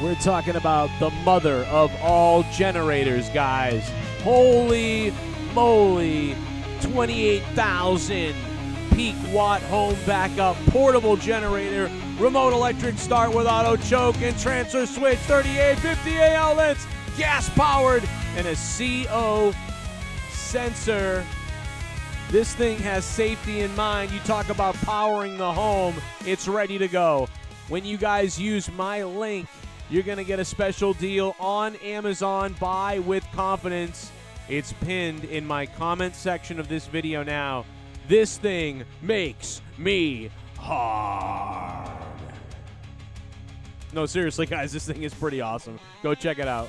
We're talking about the mother of all generators, guys. Holy moly, 28,000 peak watt home backup portable generator, remote electric start with auto choke and transfer switch, 3850 outlets, gas powered, and a CO sensor. This thing has safety in mind. You talk about powering the home, it's ready to go. When you guys use my link, you're going to get a special deal on Amazon. Buy with confidence. It's pinned in my comment section of this video now. This thing makes me hard. No, seriously, guys, this thing is pretty awesome. Go check it out.